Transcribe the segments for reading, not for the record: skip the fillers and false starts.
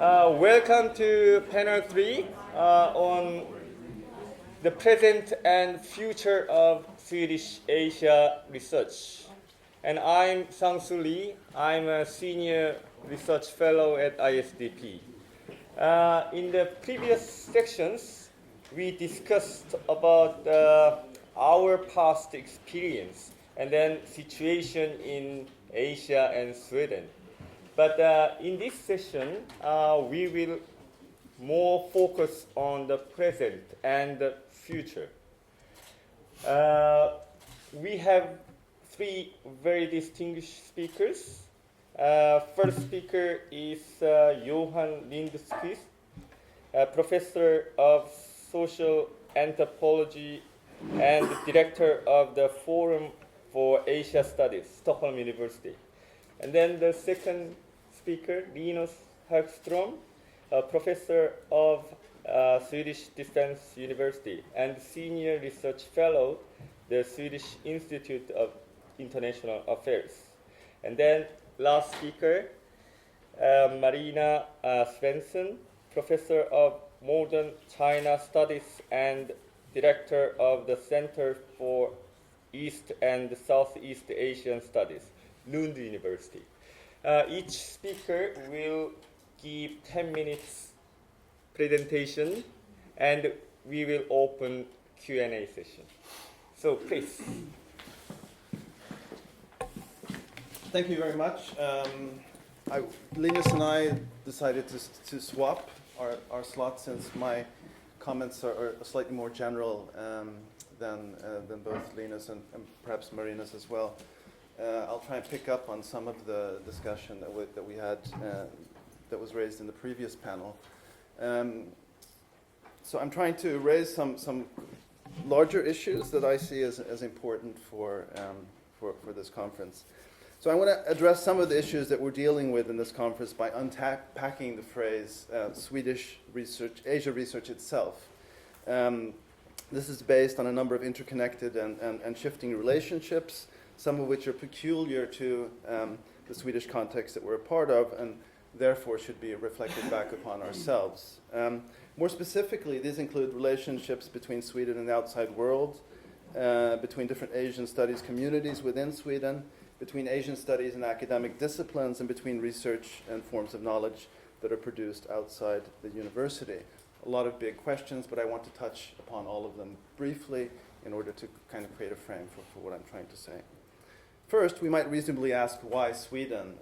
Welcome to panel 3 on the present and future of Swedish Asia research. And I'm Sang-Soo Lee. I'm a senior research fellow at ISDP. In the previous sections, we discussed about our past experience and then situation in Asia and Sweden. But in this session, we will more focus on the present and the future. We have three very distinguished speakers. First speaker is Johan Lindquist, professor of social anthropology and director of the Forum for Asia Studies, Stockholm University. And then the second speaker, Linus Hagström, a professor of Swedish Defense University and senior research fellow, the Swedish Institute of International Affairs. And then last speaker, Marina Svensson, professor of modern China studies and director of the Center for East and Southeast Asian Studies, Lund University. Each speaker will give 10 minutes presentation and we will open Q&A session. So please. Thank you very much. Linus and I decided to swap our slots since my comments are slightly more general than both Linus and perhaps Marina's as well. I'll try and pick up on some of the discussion that we had that was raised in the previous panel. So I'm trying to raise some larger issues that I see as important for this conference. So I want to address some of the issues that we're dealing with in this conference by unpacking the phrase Swedish research, Asia research itself. This is based on a number of interconnected and shifting relationships, some of which are peculiar to the Swedish context that we're a part of and therefore should be reflected back upon ourselves. More specifically, these include relationships between Sweden and the outside world, between different Asian studies communities within Sweden, between Asian studies and academic disciplines, and between research and forms of knowledge that are produced outside the university. A lot of big questions, but I want to touch upon all of them briefly in order to kind of create a frame for what I'm trying to say. First, we might reasonably ask, why Sweden?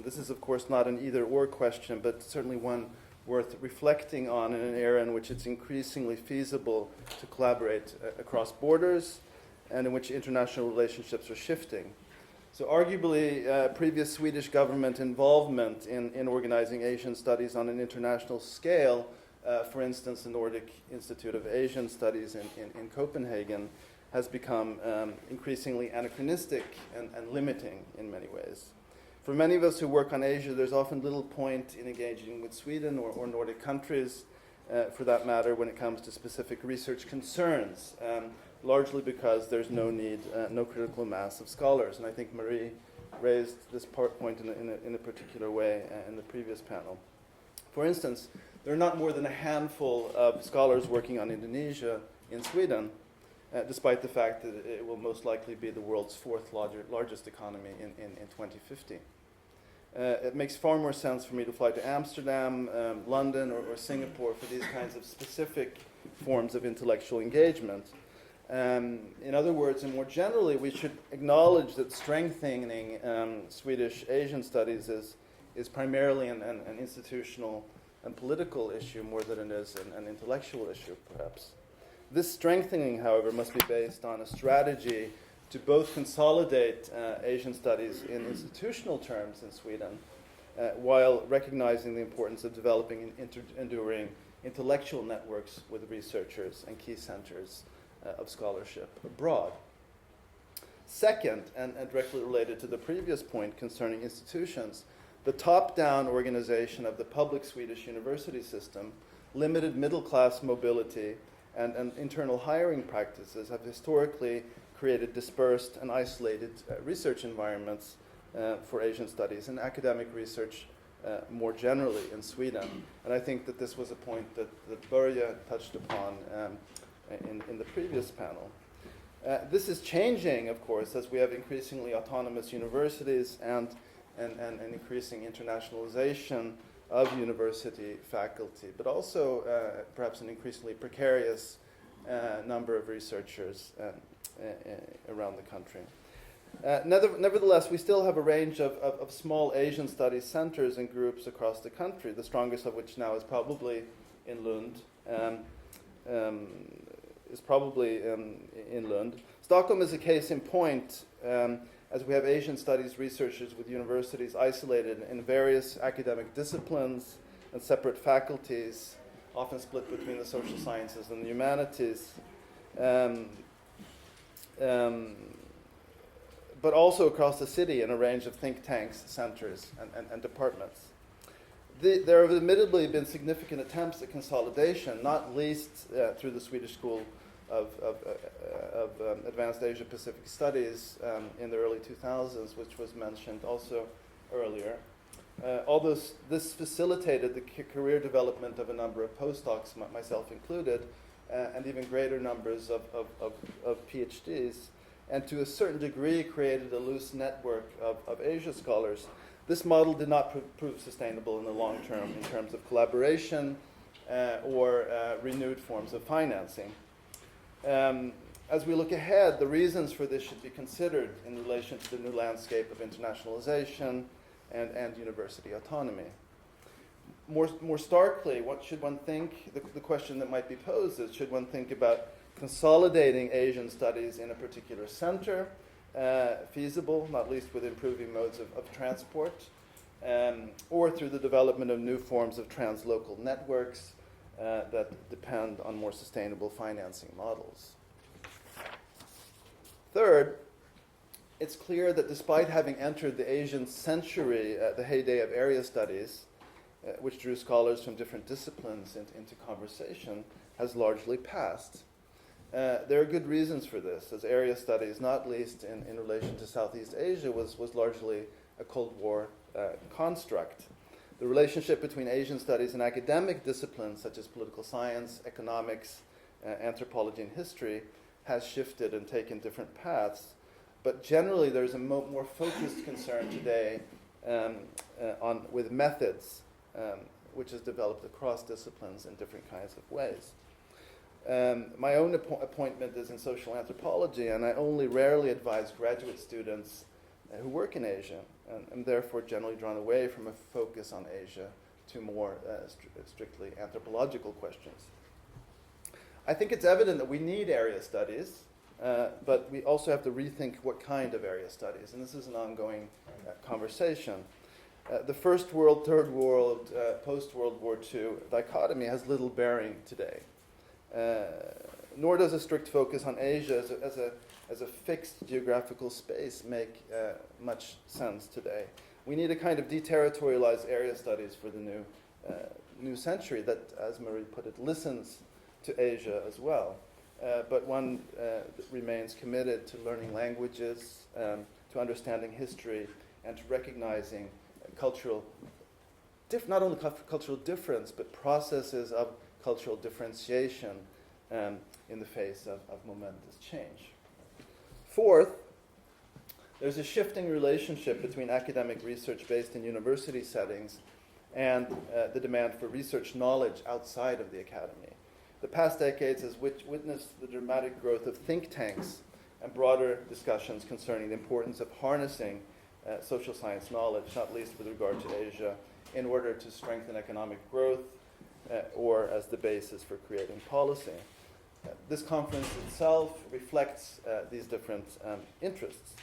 This is, of course, not an either-or question, but certainly one worth reflecting on in an era in which it's increasingly feasible to collaborate across borders and in which international relationships are shifting. So arguably, previous Swedish government involvement in organizing Asian studies on an international scale, for instance, the Nordic Institute of Asian Studies in Copenhagen, has become increasingly anachronistic and limiting in many ways. For many of us who work on Asia, there's often little point in engaging with Sweden or Nordic countries, for that matter, when it comes to specific research concerns, largely because there's no critical mass of scholars. And I think Marie raised this point in a particular way in the previous panel. For instance, there are not more than a handful of scholars working on Indonesia in Sweden, despite the fact that it will most likely be the world's fourth largest economy in 2050. It makes far more sense for me to fly to Amsterdam, London, or Singapore for these kinds of specific forms of intellectual engagement. In other words, and more generally, we should acknowledge that strengthening Swedish Asian studies is primarily an institutional and political issue more than it is an intellectual issue, perhaps. This strengthening, however, must be based on a strategy to both consolidate Asian studies in institutional terms in Sweden, while recognizing the importance of developing enduring intellectual networks with researchers and key centers of scholarship abroad. Second, and directly related to the previous point concerning institutions, the top-down organization of the public Swedish university system, limited middle-class mobility, and internal hiring practices have historically created dispersed and isolated research environments for Asian studies, and academic research more generally in Sweden. And I think that this was a point that Börje touched upon in the previous panel. This is changing, of course, as we have increasingly autonomous universities and increasing internationalization of university faculty, but also perhaps an increasingly precarious number of researchers around the country. Nevertheless, we still have a range of small Asian studies centers and groups across the country, the strongest of which now is probably in Lund. In Lund. Stockholm is a case in point, as we have Asian studies researchers with universities isolated in various academic disciplines and separate faculties, often split between the social sciences and the humanities, but also across the city in a range of think tanks, centers, and departments. There have admittedly been significant attempts at consolidation, not least through the Swedish School of Advanced Asia Pacific Studies in the early 2000s, which was mentioned also earlier. Although this facilitated the career development of a number of postdocs, myself included, and even greater numbers of PhDs, and to a certain degree created a loose network of Asia scholars. This model did not prove sustainable in the long term in terms of collaboration or renewed forms of financing. As we look ahead, the reasons for this should be considered in relation to the new landscape of internationalization and university autonomy. More starkly, what should one think? The question that might be posed is, should one think about consolidating Asian studies in a particular center, feasible, not least with improving modes of transport, or through the development of new forms of translocal networks that depend on more sustainable financing models. Third, it's clear that despite having entered the Asian century, the heyday of area studies, which drew scholars from different disciplines into conversation, has largely passed. There are good reasons for this, as area studies, not least in relation to Southeast Asia, was largely a Cold War construct. The relationship between Asian studies and academic disciplines such as political science, economics, anthropology, and history has shifted and taken different paths. But generally, there's a more focused concern today with methods, which is developed across disciplines in different kinds of ways. My own appointment is in social anthropology, and I only rarely advise graduate students who work in Asia, and am therefore generally drawn away from a focus on Asia to more strictly anthropological questions. I think it's evident that we need area studies, but we also have to rethink what kind of area studies, and this is an ongoing conversation. The First World, Third World, post-World War II dichotomy has little bearing today. Nor does a strict focus on Asia as a fixed geographical space make much sense today. We need a kind of deterritorialized area studies for the new century that, as Marie put it, listens to Asia as well. But one that remains committed to learning languages, to understanding history, and to recognizing not only cultural difference, but processes of cultural differentiation in the face of momentous change. Fourth, there's a shifting relationship between academic research based in university settings and the demand for research knowledge outside of the academy. The past decades has witnessed the dramatic growth of think tanks and broader discussions concerning the importance of harnessing social science knowledge, not least with regard to Asia, in order to strengthen economic growth or as the basis for creating policy. This conference itself reflects these different interests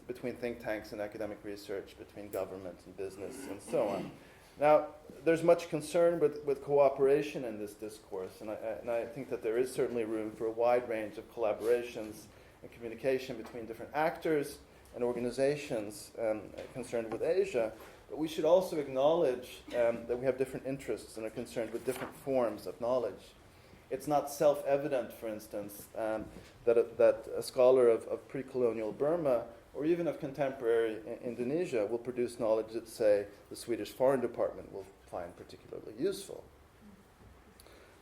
between think tanks and academic research, between government and business, and so on. Now, there's much concern with cooperation in this discourse, and I think that there is certainly room for a wide range of collaborations and communication between different actors and organizations concerned with Asia. But we should also acknowledge that we have different interests and are concerned with different forms of knowledge. It's not self-evident, for instance, that a scholar of pre-colonial Burma or even of contemporary Indonesia will produce knowledge that, say, the Swedish Foreign Department will find particularly useful.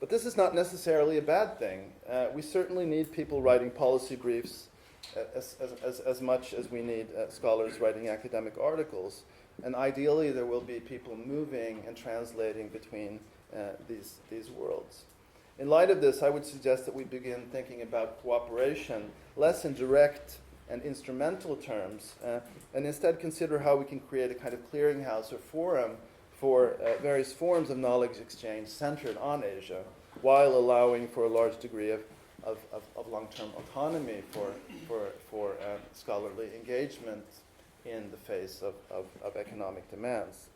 But this is not necessarily a bad thing. We certainly need people writing policy briefs as much as we need scholars writing academic articles. And ideally, there will be people moving and translating between these worlds. In light of this, I would suggest that we begin thinking about cooperation less in direct and instrumental terms, and instead consider how we can create a kind of clearinghouse or forum for various forms of knowledge exchange centered on Asia, while allowing for a large degree of long-term autonomy for scholarly engagement in the face of economic demands.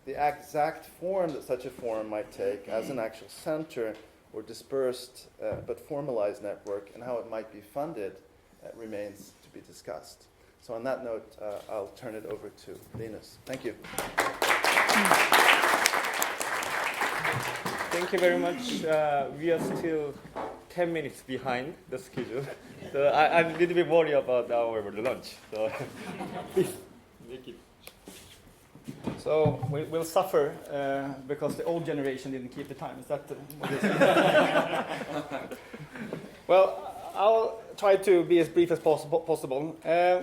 The exact form that such a forum might take as an actual center or dispersed but formalized network and how it might be funded remains to be discussed. So on that note, I'll turn it over to Linus. Thank you. Thank you very much. We are still 10 minutes behind the schedule. So I'm a little bit worried about our lunch. So please make it. So we'll suffer because the old generation didn't keep the time. Is that what it is? Well, I'll try to be as brief as possible.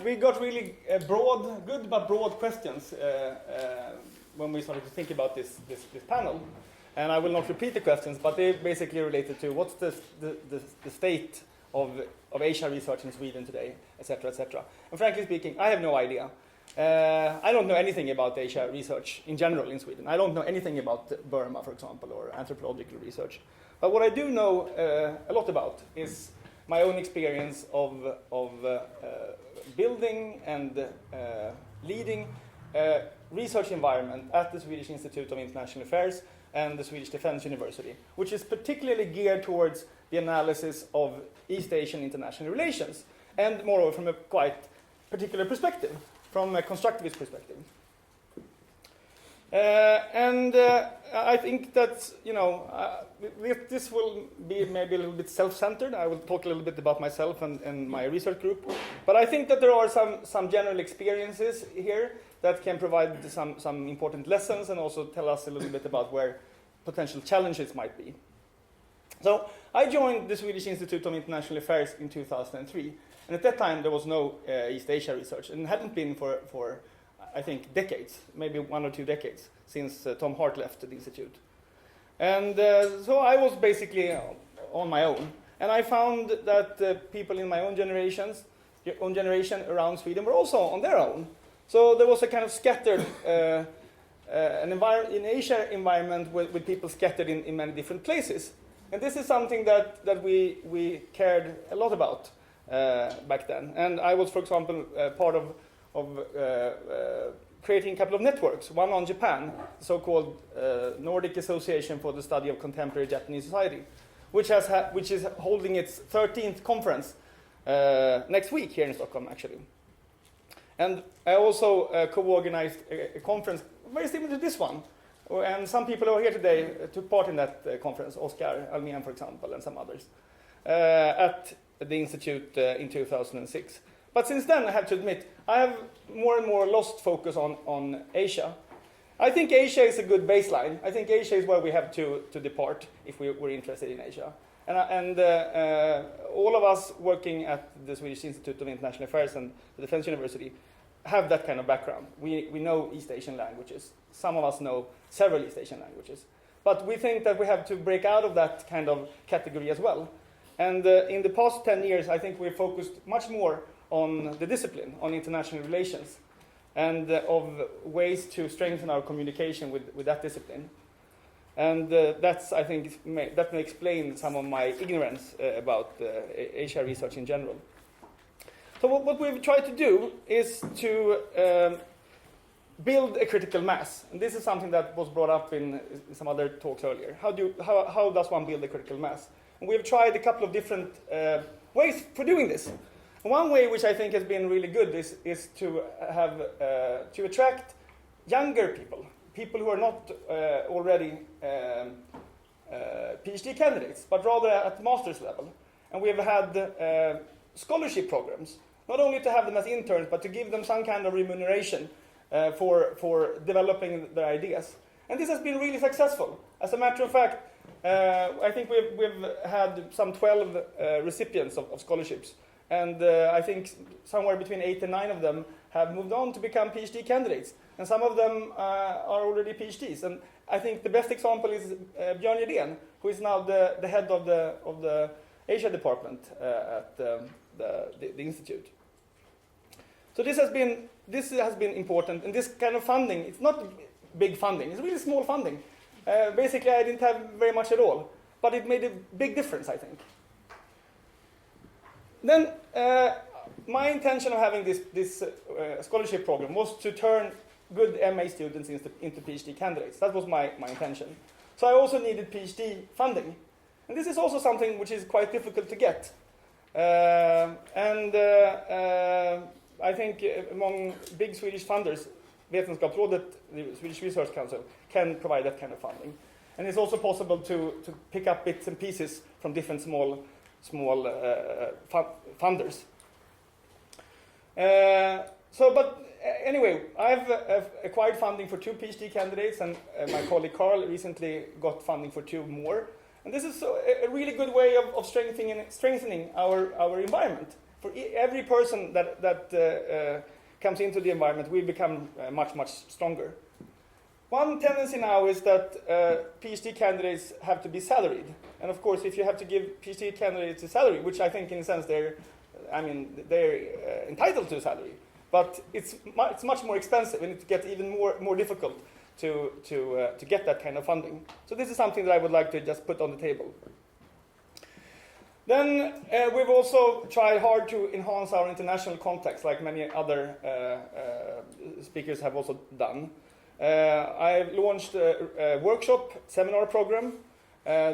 We got really good but broad questions when we started to think about this panel. And I will not repeat the questions, but they basically related to what's the state of Asia research in Sweden today, etc., etc. And frankly speaking, I have no idea. I don't know anything about Asia research in general in Sweden. I don't know anything about Burma, for example, or anthropological research. But what I do know a lot about is my own experience of building and leading a research environment at the Swedish Institute of International Affairs and the Swedish Defense University, which is particularly geared towards the analysis of East Asian international relations, and moreover from a quite particular perspective, from a constructivist perspective. I think that, this will be maybe a little bit self-centered. I will talk a little bit about myself and my research group. But I think that there are some general experiences here that can provide some important lessons and also tell us a little bit about where potential challenges might be. So I joined the Swedish Institute of International Affairs in 2003. And at that time, there was no East Asia research, and hadn't been for I think, decades, maybe 1 or 2 decades, since Tom Hart left the Institute. And so I was basically on my own. And I found that people in my own generation around Sweden were also on their own. So there was a kind of scattered, in Asia environment with people scattered in many different places. And this is something that we cared a lot about back then. And I was, for example, part of creating a couple of networks, one on Japan, the so-called Nordic Association for the Study of Contemporary Japanese Society, which is holding its 13th conference next week here in Stockholm, actually. And I also co-organized a conference very similar to this one. And some people who are here today took part in that conference, Oscar Almen, for example, and some others, at the Institute in 2006. But since then, I have to admit, I have more and more lost focus on Asia. I think Asia is a good baseline. I think Asia is where we have to depart if we're interested in Asia. And all of us working at the Swedish Institute of International Affairs and the Defense University have that kind of background. We know East Asian languages. Some of us know several East Asian languages. But we think that we have to break out of that kind of category as well. And in the past 10 years, I think we've focused much more on the discipline, on international relations, and of ways to strengthen our communication with that discipline. And that's, I think, that may explain some of my ignorance about Asia research in general. So what we've tried to do is to build a critical mass. And this is something that was brought up in some other talks earlier. How does one build a critical mass? And we've tried a couple of different ways for doing this. One way which I think has been really good is to have to attract younger people who are not already PhD candidates, but rather at master's level. And we have had scholarship programs, not only to have them as interns, but to give them some kind of remuneration for developing their ideas. And this has been really successful. As a matter of fact, I think we've had some 12 recipients of scholarships. And I think somewhere between 8 and 9 of them have moved on to become PhD candidates. And some of them are already PhDs. And I think the best example is Björn Jedén, who is now the head of the Asia department at the institute. So this has been important. And this kind of funding, it's not big funding, it's really small funding. Basically, I didn't have very much at all, but it made a big difference, I think. Then, my intention of having this scholarship program was to turn good MA students into PhD candidates. That was my intention. So I also needed PhD funding. And this is also something which is quite difficult to get. I think among big Swedish funders, Vetenskapsrådet, the Swedish Research Council, can provide that kind of funding. And it's also possible to pick up bits and pieces from different small funders. Anyway, I've acquired funding for 2 PhD candidates, and my colleague Carl recently got funding for 2 more. And this is a really good way of strengthening our environment. For every person that comes into the environment, we become much stronger. One tendency now is that PhD candidates have to be salaried. And of course, if you have to give PhD candidates a salary, which I think in a sense they're entitled to a salary, but it's much more expensive, and it gets even more difficult to get that kind of funding. So this is something that I would like to just put on the table. Then we've also tried hard to enhance our international contacts, like many other speakers have also done. I've launched a workshop seminar program.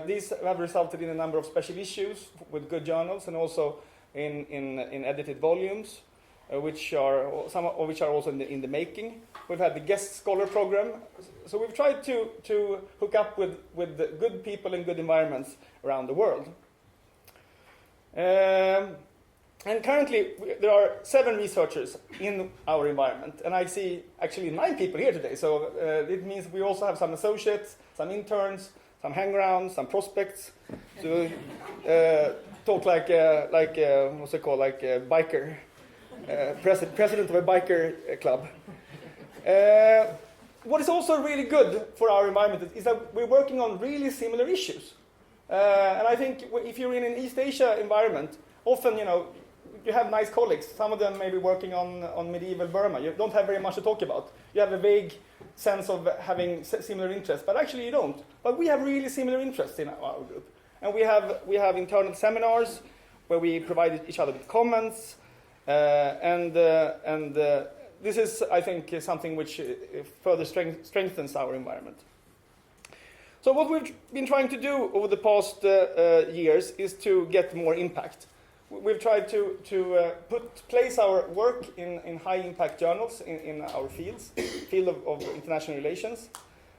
These have resulted in a number of special issues with good journals, and also in edited volumes, some of which are also in the making. We've had the guest scholar program. So we've tried to hook up with good people and good environments around the world. And currently, there are 7 researchers in our environment, and I see actually 9 people here today. So it means we also have some associates, some interns, some hangarounds, some prospects. So talk like what's it called, like a biker, president of a biker club. What is also really good for our environment is that we're working on really similar issues. And I think if you're in an East Asia environment, often, you have nice colleagues. Some of them may be working on medieval Burma. You don't have very much to talk about. You have a vague sense of having similar interests, but actually you don't. But we have really similar interests in our group. And we have internal seminars where we provide each other with comments. This is, I think, something which further strengthens our environment. So what we've been trying to do over the past years is to get more impact. We've tried to place our work in high-impact journals in our field of international relations,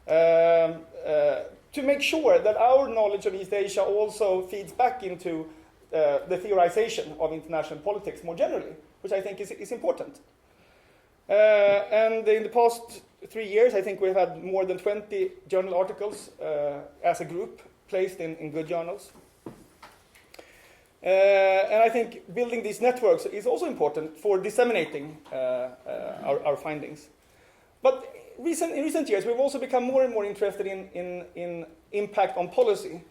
to make sure that our knowledge of East Asia also feeds back into the theorization of international politics more generally, which I think is important. And in the past 3 years, I think we've had more than 20 journal articles as a group placed in good journals. And I think building these networks is also important for disseminating our findings. But in recent years, we've also become more and more interested in impact on policy.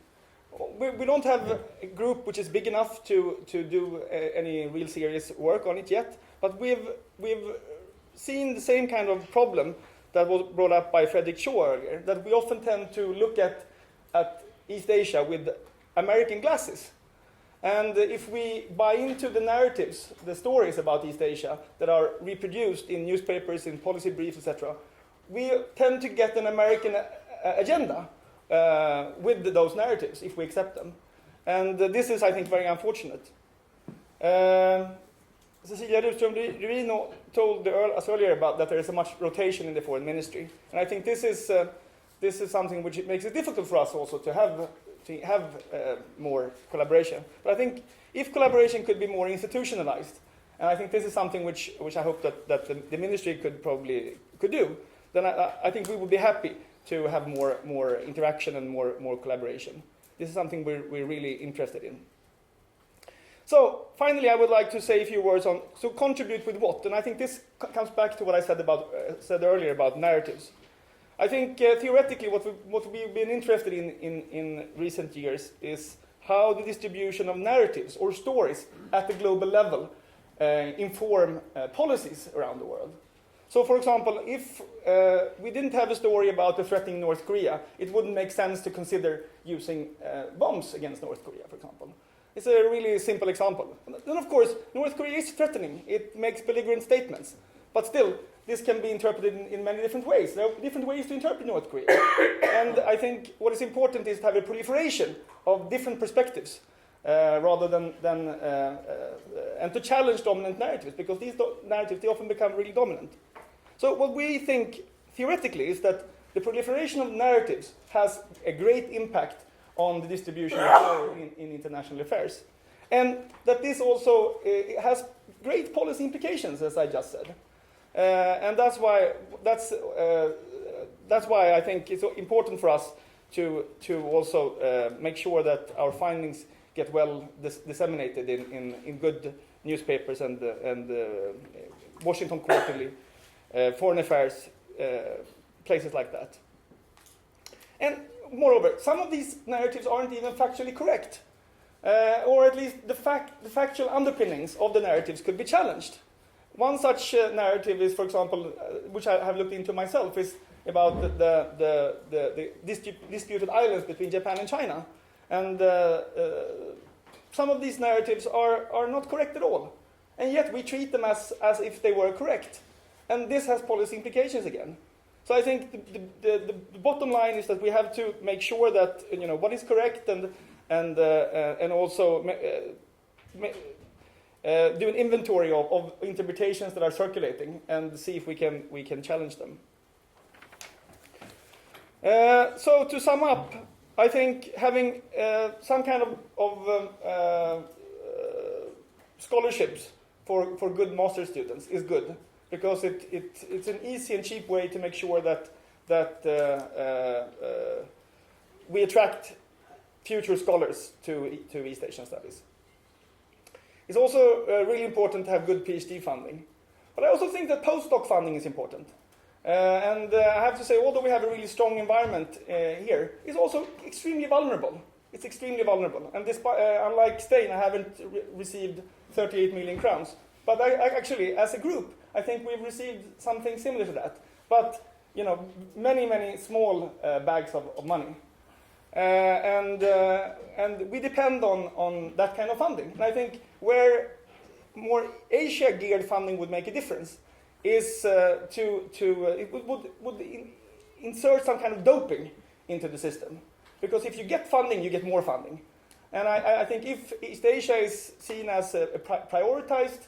We don't have a group which is big enough to do any real serious work on it yet, but we've seen the same kind of problem that was brought up by Frederick Shaw earlier, that we often tend to look at East Asia with American glasses. And if we buy into the narratives, the stories about East Asia that are reproduced in newspapers, in policy briefs, etc., we tend to get an American agenda with those narratives, if we accept them. And this is, I think, very unfortunate. Cecilia Hagström told us earlier about that there is so much rotation in the foreign ministry. And I think this is something which makes it difficult for us also to have to have more collaboration. But I think if collaboration could be more institutionalized, and I think this is something which I hope that the ministry could do, then I think we would be happy to have more interaction and more collaboration. This is something we're really interested in. So finally, I would like to say a few words on contribute with what, and I think this comes back to what I said earlier about narratives. I think theoretically, what we've been interested in recent years is how the distribution of narratives or stories at the global level inform policies around the world. So, for example, if we didn't have a story about the threatening North Korea, it wouldn't make sense to consider using bombs against North Korea, for example. It's a really simple example. Then, of course, North Korea is threatening. It makes belligerent statements. But still, this can be interpreted in many different ways. There are different ways to interpret North Korea. And I think what is important is to have a proliferation of different perspectives rather than and to challenge dominant narratives, because these narratives, they often become really dominant. So what we think theoretically is that the proliferation of narratives has a great impact on the distribution of power in international affairs. And that this also has great policy implications, as I just said. And that's why I think it's important for us to also make sure that our findings get well disseminated in good newspapers and Washington Quarterly, Foreign Affairs, places like that. And moreover, some of these narratives aren't even factually correct, or at least the factual underpinnings of the narratives could be challenged. One such narrative is, for example, which I have looked into myself, is about the disputed islands between Japan and China. And some of these narratives are not correct at all. And yet we treat them as if they were correct. And this has policy implications again. So I think the bottom line is that we have to make sure that what is correct and also do an inventory of interpretations that are circulating and see if we can challenge them. So to sum up, I think having some kind of scholarships for good master students is good, because it's an easy and cheap way to make sure that we attract future scholars to East Asian studies. It's also really important to have good PhD funding. But I also think that postdoc funding is important. And I have to say, although we have a really strong environment here, it's also extremely vulnerable. It's extremely vulnerable. And despite, unlike Stein, I haven't received 38 million crowns. But I actually, as a group, I think we've received something similar to that. But, many small bags of money. And we depend on that kind of funding. And I think where more Asia-geared funding would make a difference is it would insert some kind of doping into the system. Because if you get funding, you get more funding. And I think if East Asia is seen as a prioritized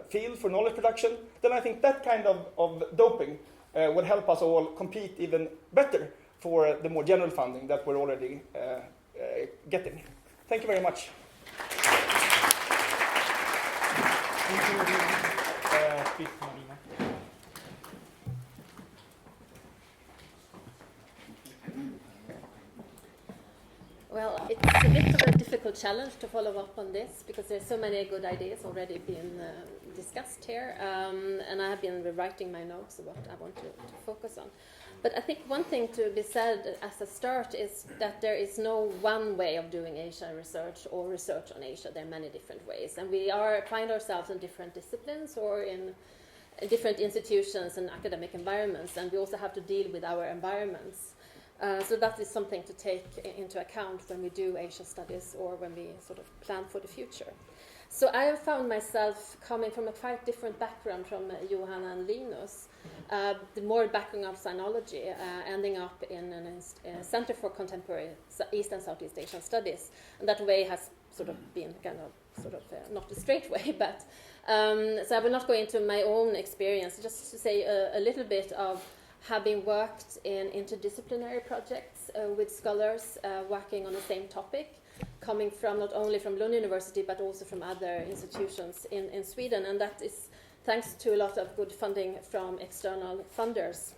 field for knowledge production, then I think that kind of doping would help us all compete even better for the more general funding that we're already getting. Thank you very much. Thank you, please, Marina. Well, it's a bit of a difficult challenge to follow up on this, because there's so many good ideas already being discussed here, and I have been rewriting my notes of what I want to focus on. But I think one thing to be said as a start is that there is no one way of doing Asia research or research on Asia. There are many different ways, and we find ourselves in different disciplines or in different institutions and academic environments, and we also have to deal with our environments. So that is something to take into account when we do Asia studies or when we sort of plan for the future. So I have found myself coming from a quite different background from Johan and Linus. The more background of sinology, ending up in a Center for Contemporary East and Southeast Asian Studies. And that way has sort of been kind of not a straight way, but so I will not go into my own experience, just to say a little bit of having worked in interdisciplinary projects with scholars working on the same topic, coming from not only from Lund University but also from other institutions in Sweden, and that is thanks to a lot of good funding from external funders.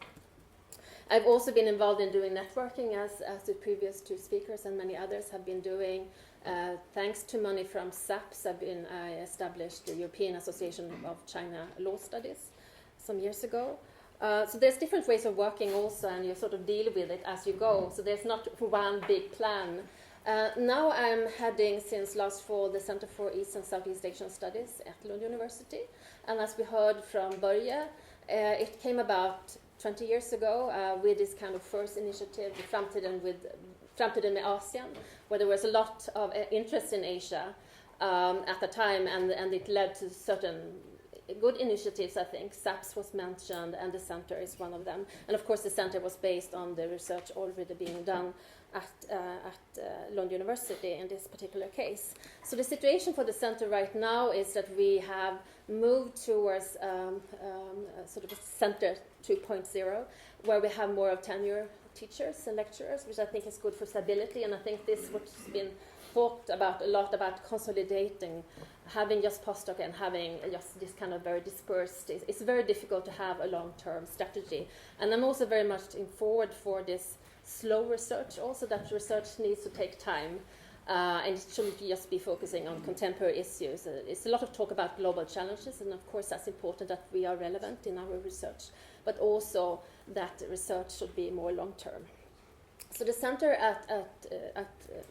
I've also been involved in doing networking, as the previous two speakers and many others have been doing. Thanks to money from SAPS, I established the European Association of China Law Studies some years ago. So there's different ways of working also, and you sort of deal with it as you go. So there's not one big plan. Now I'm heading, since last fall, the Center for East and Southeast Asian Studies at Lund University. And as we heard from Börje, it came about 20 years ago with this kind of first initiative, Framtiden med Asien, where there was a lot of interest in Asia at the time, and it led to certain good initiatives, I think. SAPS was mentioned, and the center is one of them. And of course, the center was based on the research already being done at Lund University in this particular case. So the situation for the center right now is that we have moved towards sort of a center 2.0, where we have more of tenure teachers and lecturers, which I think is good for stability. And I think this is what's been talked about a lot, about consolidating, having just postdoc and having just this kind of very dispersed. It's very difficult to have a long-term strategy. And I'm also very much in forward for this slow research, also that research needs to take time. And it shouldn't just be focusing on contemporary issues. It's a lot of talk about global challenges, and of course that's important that we are relevant in our research, but also that research should be more long-term. So the center at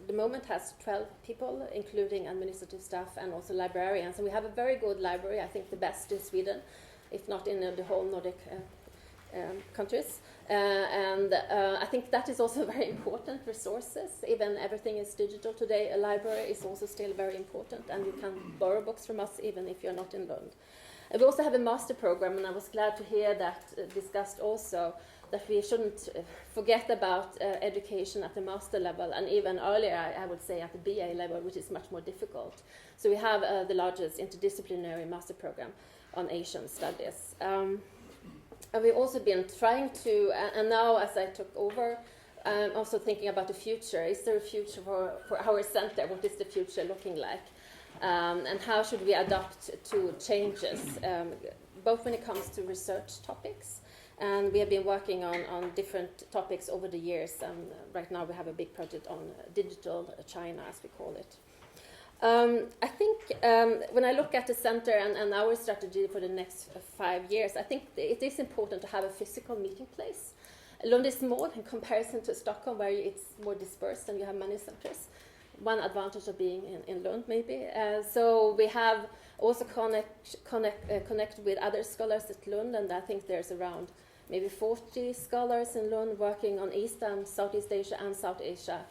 the moment has 12 people, including administrative staff and also librarians. And we have a very good library, I think the best in Sweden, if not in the whole Nordic countries. And I think that is also very important resources. Even everything is digital today, a library is also still very important, and you can borrow books from us even if you're not in Lund. And we also have a master program, and I was glad to hear that discussed also, that we shouldn't forget about education at the master level, and even earlier, I would say at the BA level, which is much more difficult. So we have the largest interdisciplinary master program on Asian studies. And we've also been trying to, and now as I took over, also thinking about the future. Is there a future for our center? What is the future looking like? And how should we adapt to changes, both when it comes to research topics, and we have been working on different topics over the years. Right now we have a big project on digital China, as we call it. I think when I look at the center and our strategy for the next 5 years, I think it is important to have a physical meeting place. Lund is small in comparison to Stockholm, where it's more dispersed and you have many centers. One advantage of being in Lund, maybe. So we have also connect with other scholars at Lund, and I think there's around maybe 40 scholars in Lund working on East and Southeast Asia and South Asia,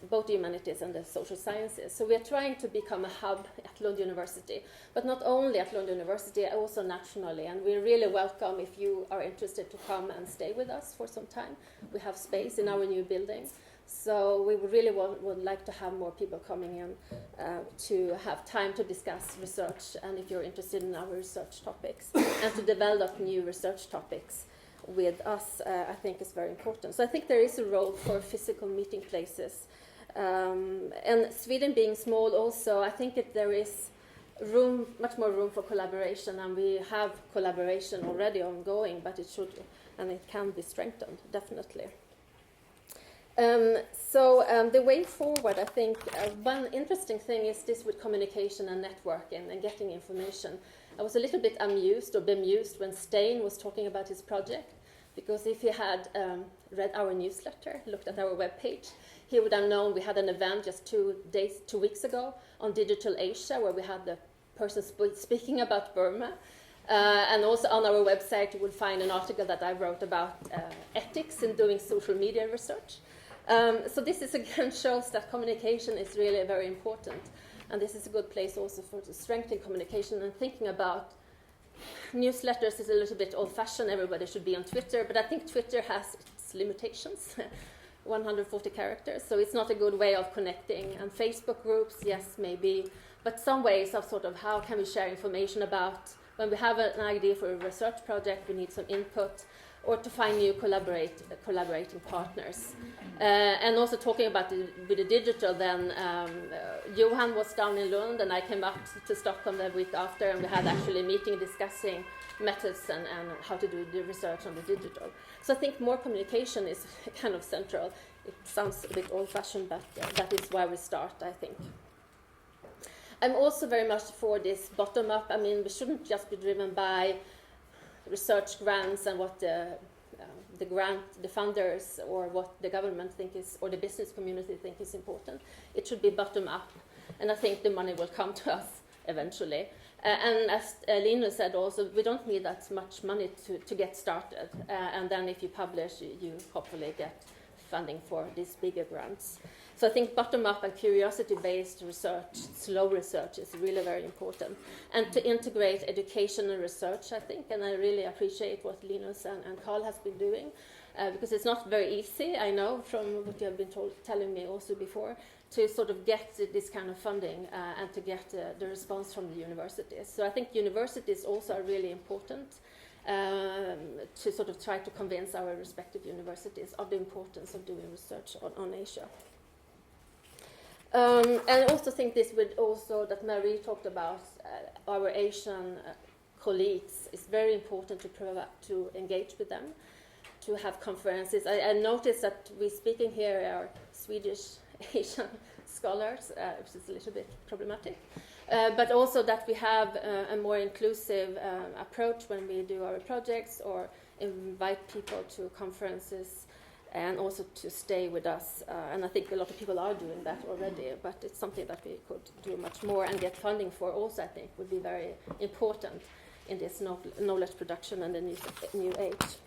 both the humanities and the social sciences. So we are trying to become a hub at Lund University, but not only at Lund University, also nationally. And we really welcome if you are interested to come and stay with us for some time. We have space in our new building. So we really would like to have more people coming in to have time to discuss research, and if you're interested in our research topics, and to develop new research topics with us, I think is very important. So I think there is a role for physical meeting places. And Sweden being small also, I think that there is much more room for collaboration, and we have collaboration already ongoing, but it should, and it can be strengthened, definitely. The way forward, I think one interesting thing is this with communication and networking and getting information. I was a little bit bemused when Stein was talking about his project, because if he had read our newsletter, looked at our webpage, he would have known we had an event just 2 weeks ago on Digital Asia, where we had the person speaking about Burma. And also on our website, you will find an article that I wrote about ethics in doing social media research. So this is again shows that communication is really very important, and this is a good place also for to strengthen communication. And thinking about newsletters is a little bit old-fashioned. Everybody should be on Twitter, but I think Twitter has its limitations, 140 characters, so it's not a good way of connecting. And Facebook groups, yes, maybe, but some ways of sort of how can we share information about when we have an idea for a research project, we need some input. or to find new collaborating partners. And also talking about with the digital, then Johan was down in Lund, and I came up to Stockholm the week after, and we had actually a meeting discussing methods and how to do the research on the digital. So I think more communication is kind of central. It sounds a bit old-fashioned, but that is why we start, I think. I'm also very much for this bottom-up. I mean, we shouldn't just be driven by research grants and what the funders or what the government think is, or the business community think is important. It should be bottom-up, and I think the money will come to us eventually. And as Linus said also, we don't need that much money to get started. And then if you publish, you hopefully get funding for these bigger grants. So I think bottom-up and curiosity-based research, slow research, is really very important. And to integrate education and research, I think, and I really appreciate what Linus and Carl has been doing, because it's not very easy, I know, from what you have been telling me also before, to sort of get this kind of funding and to get the response from the universities. So I think universities also are really important to sort of try to convince our respective universities of the importance of doing research on Asia. And I also think this would also, that Marie talked about, our Asian colleagues, it's very important to engage with them, to have conferences. I noticed that we speaking here are Swedish Asian scholars, which is a little bit problematic, but also that we have a more inclusive approach when we do our projects or invite people to conferences, and also to stay with us. And I think a lot of people are doing that already, but it's something that we could do much more and get funding for also, I think, would be very important in this knowledge production and the new age.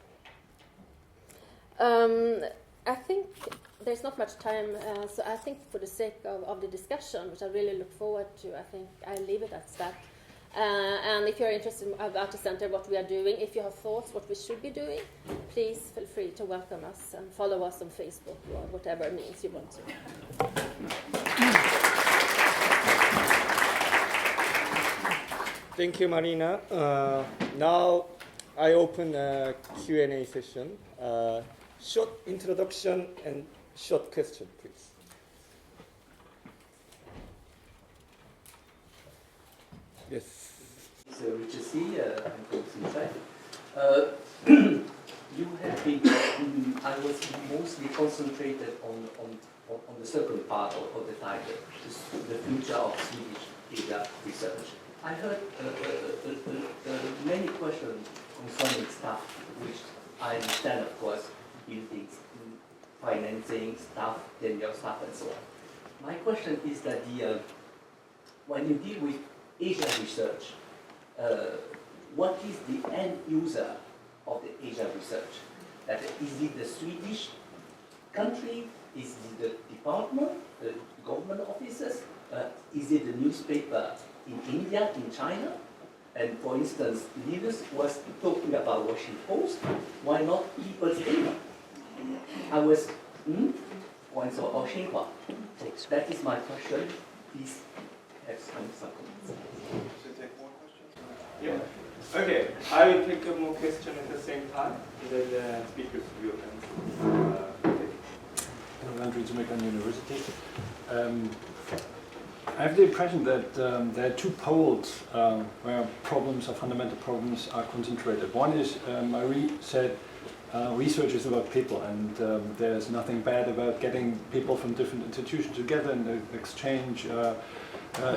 I think there's not much time, so I think for the sake of the discussion, which I really look forward to, I think I'll leave it at that. And if you're interested about the center, what we are doing, if you have thoughts what we should be doing, please feel free to welcome us and follow us on Facebook or whatever means you want to. Thank you, Marina. Now I open a Q&A session. Short introduction and short question, please. Yes. So Richard C. I'm from Sweden. You have been. I was mostly concentrated on the second part of the title, the future of Swedish Asia research. I heard many questions concerning stuff, which I understand, of course, buildings, financing, staff, tenure staff, and so on. My question is that when you deal with Asian research, what is the end user of the Asian research? That is it the Swedish country? Is it the department, the government offices? Is it the newspaper in India, in China? And for instance, Linus was talking about Washington Post. Why not People's Daily? I was, That is my question. Please have some comments. Yeah. Okay. I will take more questions at the same time. Then the speakers will answer. I'm Andrew to Macon University. I have the impression that there are two poles where problems or fundamental problems are concentrated. One is, Marie said, research is about people, and there's nothing bad about getting people from different institutions together and exchange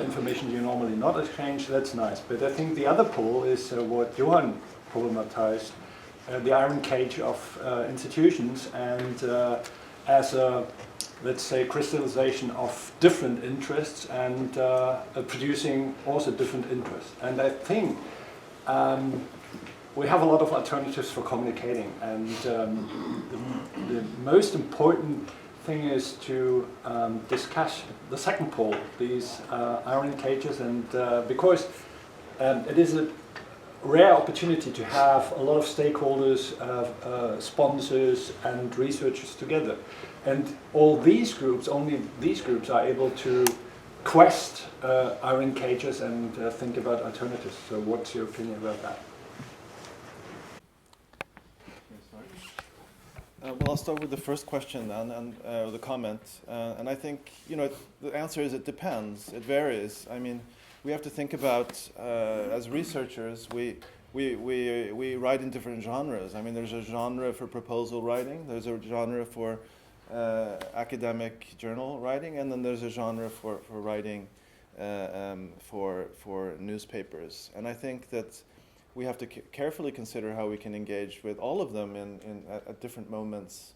information you normally not exchange. That's nice. But I think the other pole is what Johan problematized, the iron cage of institutions, and as a, let's say, crystallization of different interests and producing also different interests. And I think we have a lot of alternatives for communicating, and the most important thing is to discuss the second pole, these iron cages, and because it is a rare opportunity to have a lot of stakeholders, sponsors and researchers together. And all these groups, only these groups are able to quest iron cages and think about alternatives. So what's your opinion about that? Well, I'll start with the first question and the comment. And I think, the answer is it depends. It varies. I mean, we have to think about, as researchers, we write in different genres. I mean, there's a genre for proposal writing, there's a genre for academic journal writing, and then there's a genre for writing for newspapers. And I think that we have to carefully consider how we can engage with all of them at different moments,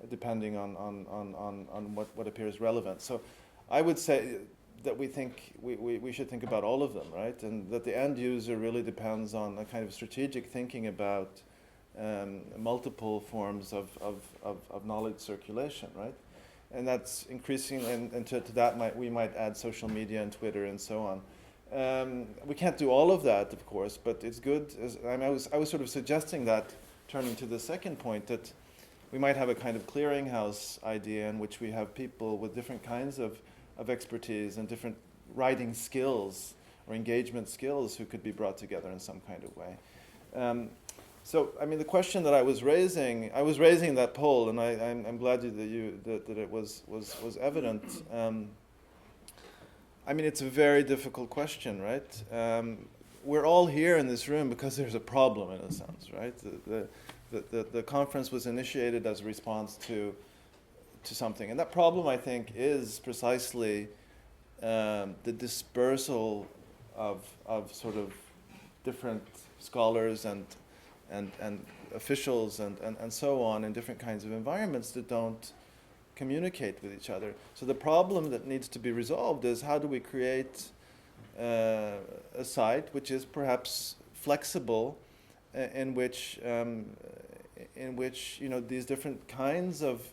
depending on what appears relevant. So I would say that we should think about all of them, right? And that the end user really depends on a kind of strategic thinking about multiple forms of knowledge circulation, right? And that's increasing, and to that we might add social media and Twitter and so on. We can't do all of that, of course, but it's good. I was sort of suggesting that, turning to the second point, that we might have a kind of clearinghouse idea in which we have people with different kinds of expertise and different writing skills or engagement skills who could be brought together in some kind of way. So, I mean, the question that I was raising that poll, and I'm glad that it was evident. I mean, it's a very difficult question, right? We're all here in this room because there's a problem, in a sense, right? The conference was initiated as a response to something, and that problem, I think, is precisely the dispersal of sort of different scholars and officials and so on in different kinds of environments that don't communicate with each other. So the problem that needs to be resolved is, how do we create a site which is perhaps flexible, in which these different kinds of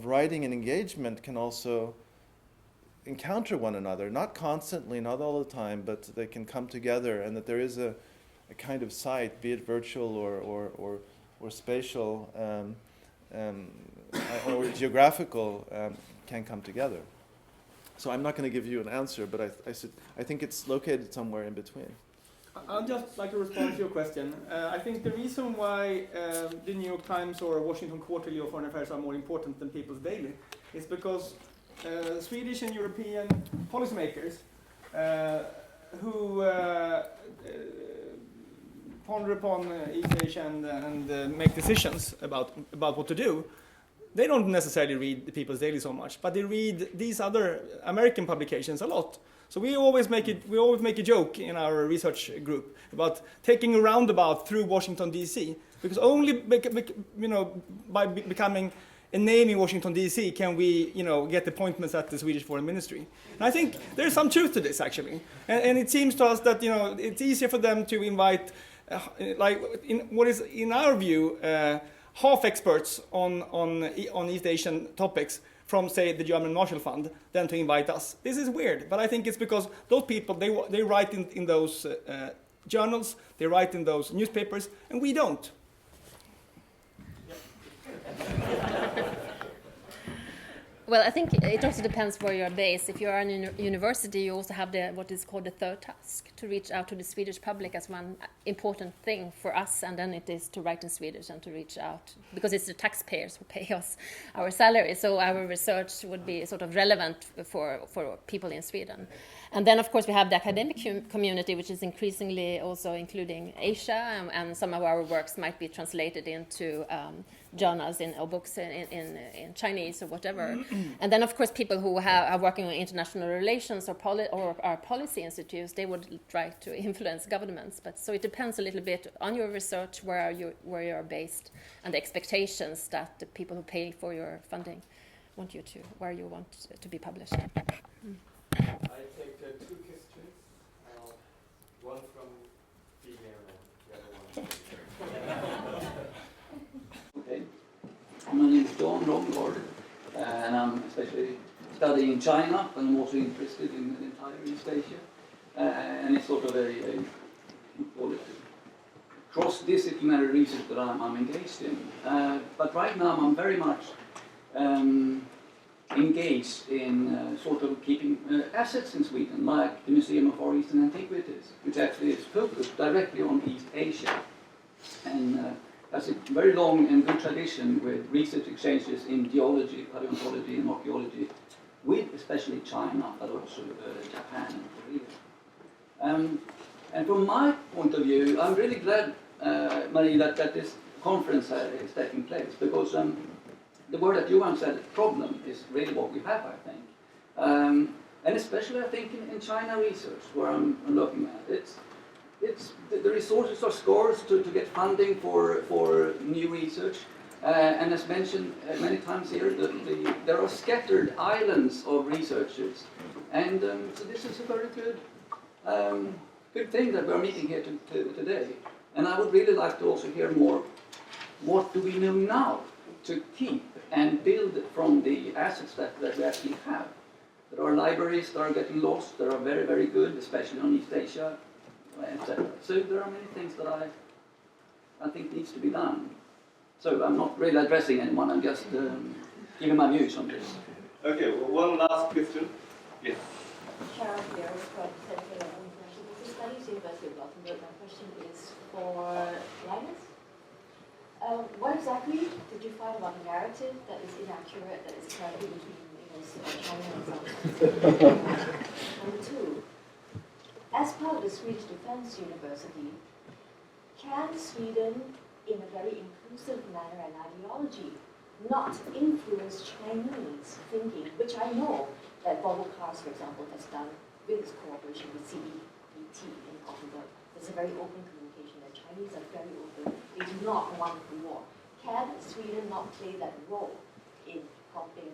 writing and engagement can also encounter one another, not constantly, not all the time, but they can come together, and that there is a kind of site, be it virtual or spatial or geographical, can come together. So I'm not going to give you an answer, but I think it's located somewhere in between. I'd just like to respond to your question. I think the reason why the New York Times or Washington Quarterly or Foreign Affairs are more important than People's Daily is because Swedish and European policymakers who ponder upon East Asia and make decisions about what to do, they don't necessarily read the People's Daily so much, but they read these other American publications a lot. So we always make a joke in our research group about taking a roundabout through Washington D.C. because only by becoming a name in Washington D.C. can we get appointments at the Swedish Foreign Ministry. And I think there's some truth to this actually, and it seems to us that it's easier for them to invite what is in our view half experts on East Asian topics from, say, the German Marshall Fund than to invite us. This is weird, but I think it's because those people, they write in those journals, they write in those newspapers, and we don't. Well, I think it also depends where you're based. If you're in a university, you also have what is called the third task, to reach out to the Swedish public as one important thing for us, and then it is to write in Swedish and to reach out, because it's the taxpayers who pay us our salary, so our research would be sort of relevant for people in Sweden. And then, of course, we have the academic community, which is increasingly also including Asia, and some of our works might be translated into journals or books in Chinese or whatever. And then, of course, people who are working on international relations or are policy institutes, they would try to influence governments. But so it depends a little bit on your research, where you're based, and the expectations that the people who pay for your funding want you to, where you want to be published. I take two questions. One from here and the other one. Okay. My name is Johan Romgaard, and I'm especially studying China, but I'm also interested in the entire East Asia. And it's sort of a cross-disciplinary research that I'm engaged in. But right now I'm very much engaged in sort of keeping assets in Sweden, like the Museum of Far Eastern Antiquities, which actually is focused directly on East Asia. And has a very long and good tradition with research exchanges in geology, paleontology, and archaeology, with especially China, but also Japan and Korea. And from my point of view, I'm really glad, Marie, that this conference is taking place, because the word that Johan said, problem, is really what we have, I think. And especially, I think, in China research, where I'm looking at, the resources are scarce to get funding for new research. And as mentioned many times here, there are scattered islands of researchers. And so this is a very good thing that we're meeting here today. And I would really like to also hear more, what do we know now to keep and build from the assets that we actually have. There are libraries that are getting lost, that are very, very good, especially on East Asia, etc. So there are many things that I think needs to be done. So I'm not really addressing anyone, I'm just giving my views on this. Okay, one last question. Yes. Sharon here from Center of International Studies, University of Gothenburg. My question is for Linus. What exactly did you find about the narrative that is inaccurate, that is currently between China and South Korea? Number two, as part of the Swedish Defense University, can Sweden, in a very inclusive manner and ideology, not influence Chinese thinking, which I know that Volvo Cars, for example, has done with its cooperation with CEBT in Gothenburg. There's a very open communication that Chinese are very open. They do not want the war. Can Sweden not play that role in helping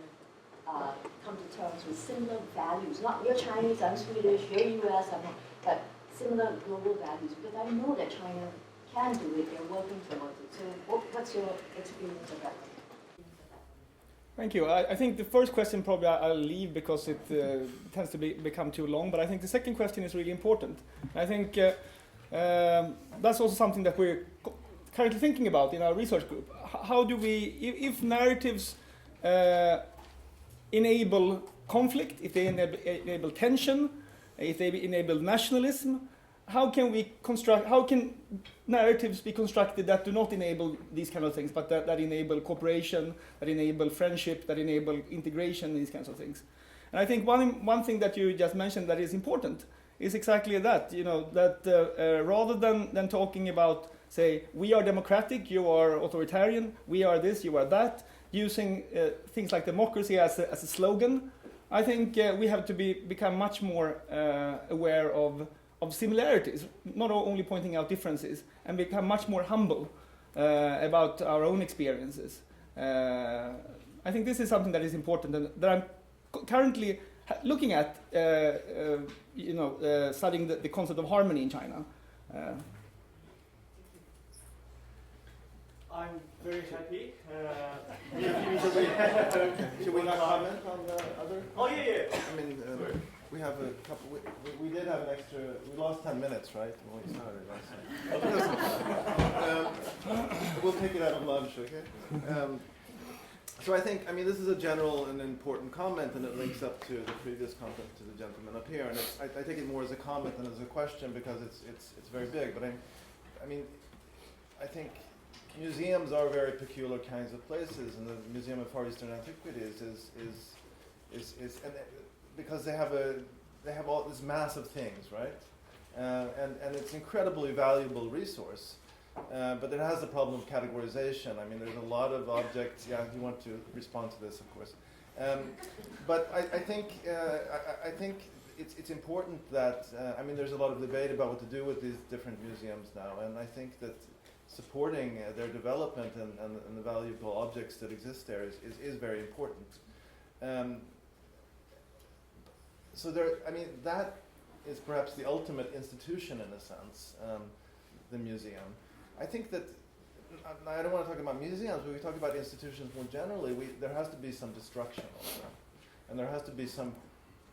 come to terms with similar values? Not you're Chinese, I'm Swedish, you're US, I'm not, but similar global values. Because I know that China can do it, they're working towards it. So what's your experience of that? Thank you. I think the first question probably I'll leave because it tends to become too long, but I think the second question is really important. I think that's also something that we're currently thinking about in our research group. How do we, if narratives enable conflict, if they enable tension, if they enable nationalism, how can narratives be constructed that do not enable these kind of things, but that enable cooperation, that enable friendship, that enable integration, these kinds of things? And I think one thing that you just mentioned that is important is exactly that, that rather than talking about, say, we are democratic, you are authoritarian, we are this, you are that, using things like democracy as a slogan, I think we have to become much more aware of similarities, not only pointing out differences, and become much more humble about our own experiences. I think this is something that is important and that I'm currently looking at, studying the concept of harmony in China. I'm very happy. Should we not comment on the other? Oh, yeah. I mean, we have a couple. We did have an extra. We lost 10 minutes, right? When we started last time. We'll take it out of lunch, okay? So I think, this is a general and important comment, and it links up to the previous comment to the gentleman up here. And I take it more as a comment than as a question because it's very big. But I think museums are very peculiar kinds of places, and the Museum of Far Eastern Antiquities is and because they have all this mass of things, right? And it's incredibly valuable resource. But it has the problem of categorization. There's a lot of objects. Yeah, you want to respond to this, of course. But I think it's important that there's a lot of debate about what to do with these different museums now, and I think that supporting their development and the valuable objects that exist there is very important. So that is perhaps the ultimate institution in a sense, the museum. I think that, I don't want to talk about museums, but we talk about institutions more generally. There has to be some destruction also. And there has to be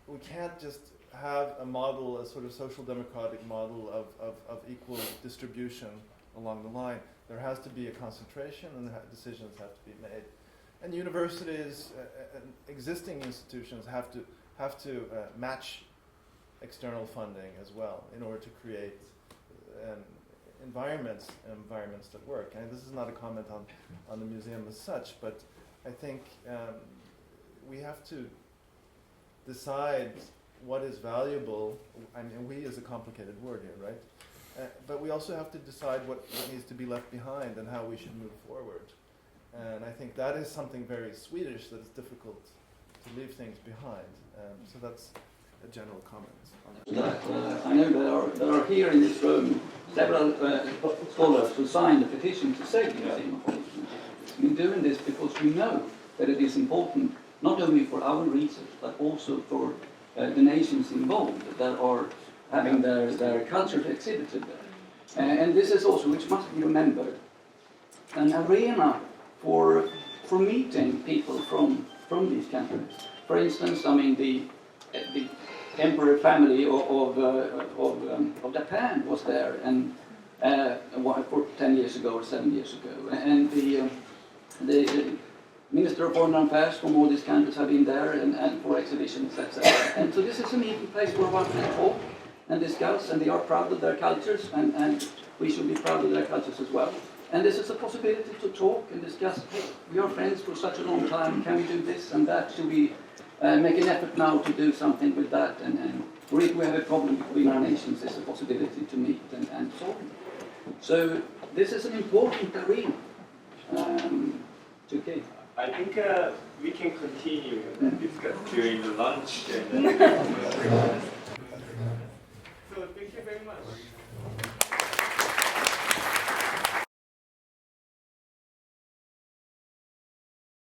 we can't just have a model, a sort of social democratic model of equal distribution along the line. There has to be a concentration and decisions have to be made. And universities and existing institutions have to match external funding as well in order to create environments that work. And this is not a comment on the museum as such, but I think we have to decide what is valuable. I mean, we is a complicated word here, right? But we also have to decide what needs to be left behind and how we should move forward. And I think that is something very Swedish, that it's difficult to leave things behind. So that's a general comment on that. I know there are here in this room several scholars who signed a petition to save the Museum of Polish Antiquities. We're doing this because we know that it is important not only for our research but also for the nations involved that are having their culture exhibited there. And this is also, which must be remembered, an arena for meeting people from these countries. For instance, I mean the emperor family of Japan was there, and for 10 years ago or 7 years ago, and the Minister of Foreign Affairs from all these countries have been there and for exhibitions, etc. And so this is a meeting place where one can talk and discuss, and they are proud of their cultures, and we should be proud of their cultures as well. And this is a possibility to talk and discuss, hey, we are friends for such a long time, can we do this and that? Should we make an effort now to do something with that? Or if we have a problem between our nations, there's a possibility to meet and solve it. So this is an important arena to keep. I think we can continue and discuss during the lunch.